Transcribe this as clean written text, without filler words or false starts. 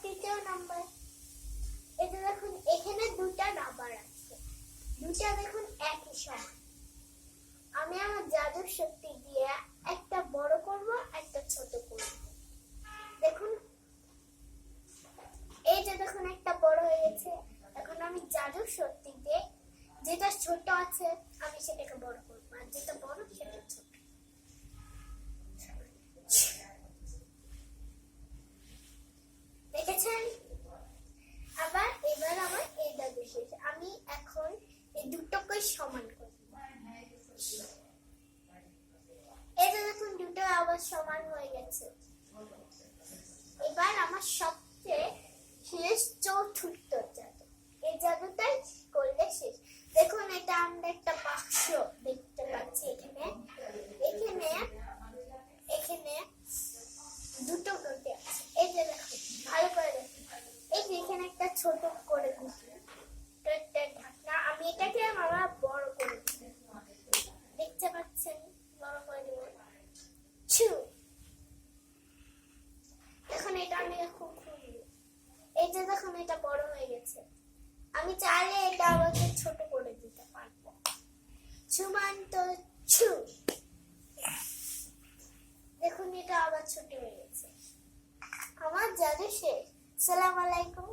তৃতীয় নাম্বার। এটা দেখুন এখানে দুটা নাম্বার আছে, দুটা দেখুন একই সমান। আমি আমার জাদুর শক্তি দিয়ে একটা বড় করব, একটা ছোট করব। দেখুন এইটা দেখুন একটা বড় হয়ে গেছে। এখন আমি জাদুর শক্তি দিয়ে যেটা ছোট আছে আমি সেটাকে বড় করব, আর যেটা বড় সেটা ছোট। দেখেছেন? এবার আমার এই জাদু শেষ। আমি এখন এই দুটোকে সমান করব। এটা দেখুন দুটো আবার সমান হয়ে গেছে। এবার আমার সবচেয়ে শেষ চতুর্থ জাদু, এই জাদুটাই করলে শেষ। দেখুন এটা আমরা একটা বাক্স দেখতে পাচ্ছি। এখানে এখানে এখানে দুটো গুটি আছে। এই যে দেখুন, ভালো করে দেখুন, এই যে এখানে একটা ছোট করে গুটি, একটা ঢাকনা। আমি এটাকে আমার বড় করে দিই, দেখতে পাচ্ছেন? বড় করে দেব। এখন এটা আমি এখন খুলব। এই যে দেখুন এটা বড় হয়ে গেছে। আমি চাইলে এটা আবার ছোট করে দিতে পারবো। সুমান্ত ছু। দেখুন এটা আবার ছোট হয়ে গেছে। আমার জাদু শেষ। আসসালামু আলাইকুম।